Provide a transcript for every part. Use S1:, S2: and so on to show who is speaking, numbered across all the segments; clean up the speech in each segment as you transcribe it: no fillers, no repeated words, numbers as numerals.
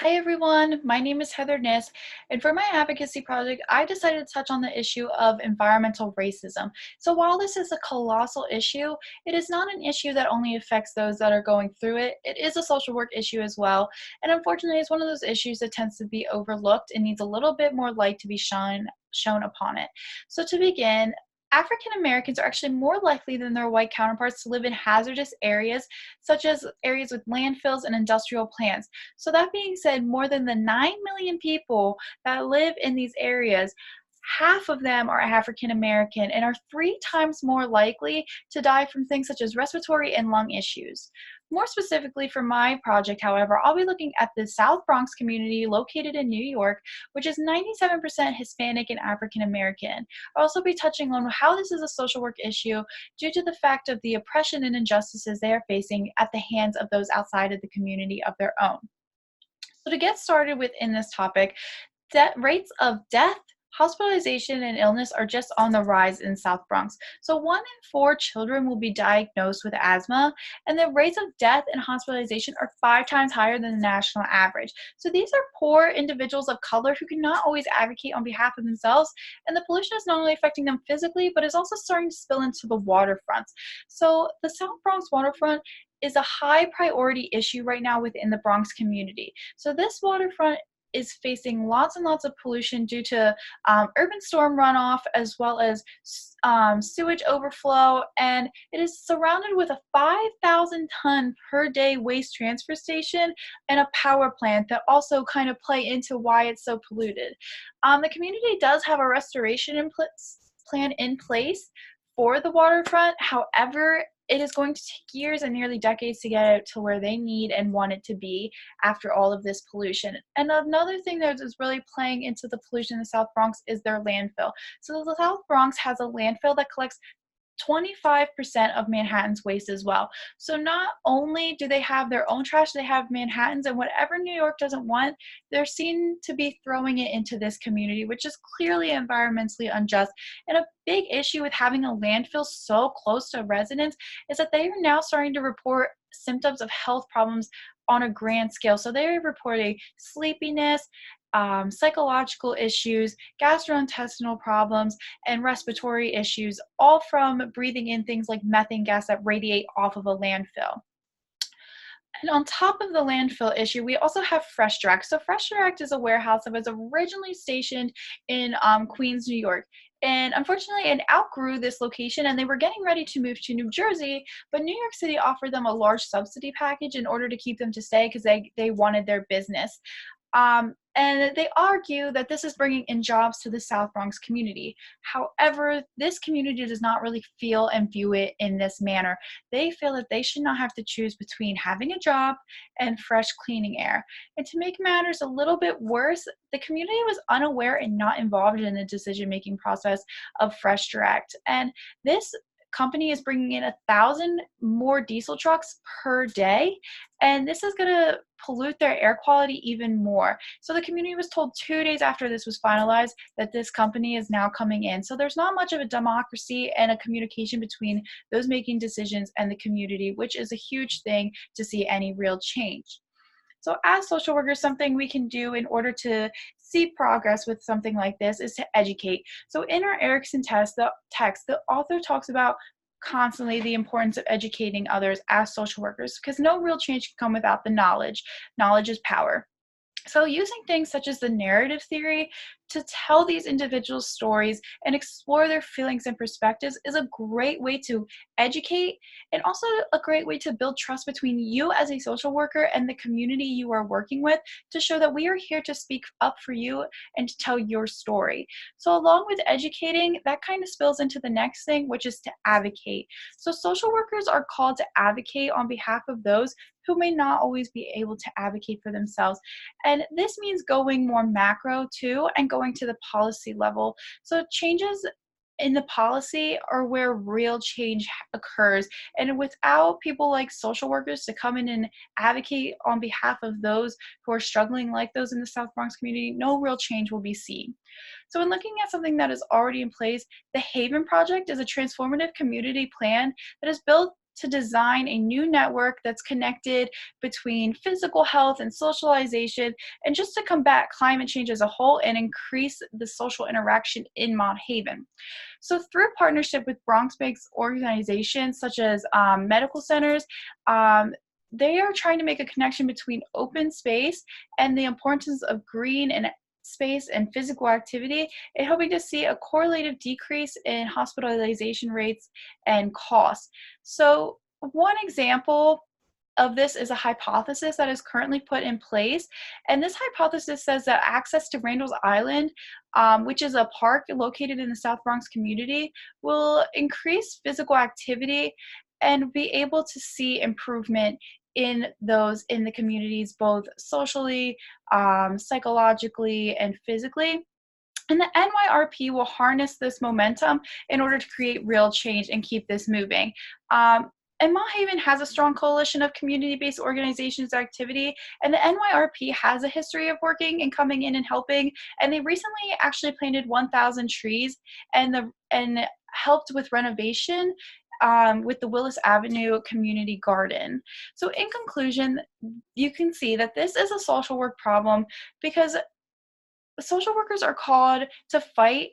S1: Hi everyone, my name is Heather Niss, and for my advocacy project, I decided to touch on the issue of environmental racism. So while this is a colossal issue, it is not an issue that only affects those that are going through it. It is a social work issue as well, and unfortunately, it's one of those issues that tends to be overlooked and needs a little bit more light to be shown upon it. So to begin, African Americans are actually more likely than their white counterparts to live in hazardous areas, such as areas with landfills and industrial plants. So that being said, more than the 9 million people that live in these areas, half of them are African American and are 3 times more likely to die from things such as respiratory and lung issues. More specifically for my project, however, I'll be looking at the South Bronx community located in New York, which is 97% Hispanic and African American. I'll also be touching on how this is a social work issue due to the fact of the oppression and injustices they are facing at the hands of those outside of the community of their own. So to get started within this topic, rates of death, hospitalization, and illness are just on the rise in South Bronx. So 1 in 4 children will be diagnosed with asthma, and the rates of death and hospitalization are 5 times higher than the national average. So these are poor individuals of color who cannot always advocate on behalf of themselves, and the pollution is not only affecting them physically, but is also starting to spill into the waterfronts. So the South Bronx waterfront is a high priority issue right now within the Bronx community. So this waterfront is facing lots and lots of pollution due to urban storm runoff as well as sewage overflow, and it is surrounded with a 5,000 ton per day waste transfer station and a power plant that also kind of play into why it's so polluted. The community does have a restoration plan in place for the waterfront. However, it is going to take years and nearly decades to get it to where they need and want it to be after all of this pollution. And another thing that is really playing into the pollution in the South Bronx is their landfill. So the South Bronx has a landfill that collects 25% of Manhattan's waste as well. So not only do they have their own trash, they have Manhattan's, and whatever New York doesn't want, they're seen to be throwing it into this community, which is clearly environmentally unjust. And a big issue with having a landfill so close to residents is that they are now starting to report symptoms of health problems on a grand scale. So they're reporting sleepiness, psychological issues, gastrointestinal problems, and respiratory issues, all from breathing in things like methane gas that radiate off of a landfill. And on top of the landfill issue, we also have Fresh Direct. So Fresh Direct is a warehouse that was originally stationed in Queens, New York. And unfortunately, it outgrew this location and they were getting ready to move to New Jersey, but New York City offered them a large subsidy package in order to keep them to stay because they wanted their business. And they argue that this is bringing in jobs to the South Bronx community. However, this community does not really feel and view it in this manner. They feel that they should not have to choose between having a job and fresh cleaning air. And to make matters a little bit worse, the community was unaware and not involved in the decision-making process of Fresh Direct. And this company is bringing in 1,000 more diesel trucks per day, and this is going to pollute their air quality even more. So the community was told 2 days after this was finalized that this company is now coming in. So there's not much of a democracy and a communication between those making decisions and the community, which is a huge thing to see any real change. So as social workers, something we can do in order to see progress with something like this is to educate. So in our Erickson text, the author talks about constantly the importance of educating others as social workers because no real change can come without the knowledge. Knowledge is power. So using things such as the narrative theory to tell these individuals' stories and explore their feelings and perspectives is a great way to educate and also a great way to build trust between you as a social worker and the community you are working with to show that we are here to speak up for you and to tell your story. So along with educating, that kind of spills into the next thing, which is to advocate. So social workers are called to advocate on behalf of those who may not always be able to advocate for themselves. And this means going more macro too and going to the policy level. So changes in the policy are where real change occurs. And without people like social workers to come in and advocate on behalf of those who are struggling like those in the South Bronx community, no real change will be seen. So in looking at something that is already in place, the Haven Project is a transformative community plan that is built to design a new network that's connected between physical health and socialization, and just to combat climate change as a whole and increase the social interaction in Mont Haven. So, through partnership with Bronx-based organizations such as medical centers, um, they are trying to make a connection between open space and the importance of green and space and physical activity, and hoping to see a correlative decrease in hospitalization rates and costs. So, one example of this is a hypothesis that is currently put in place. And this hypothesis says that access to Randall's Island, which is a park located in the South Bronx community, will increase physical activity and be able to see improvement in those in the communities, both socially, psychologically, and physically. And the NYRP will harness this momentum in order to create real change and keep this moving. And Mont Haven has a strong coalition of community-based organizations activity, and the NYRP has a history of working and coming in and helping. And they recently actually planted 1,000 trees and helped with renovation with the Willis Avenue Community Garden. So, in conclusion, you can see that this is a social work problem because social workers are called to fight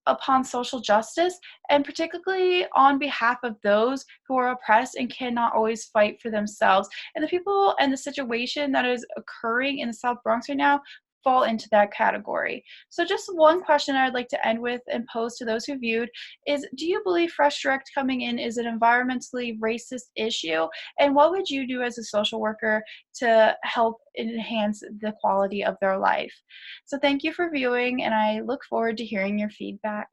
S1: upon social justice, and particularly on behalf of those who are oppressed and cannot always fight for themselves. And the people and the situation that is occurring in the South Bronx right now fall into that category. So, just one question I'd like to end with and pose to those who viewed is: do you believe Fresh Direct coming in is an environmentally racist issue? And what would you do as a social worker to help enhance the quality of their life? So, thank you for viewing, and I look forward to hearing your feedback.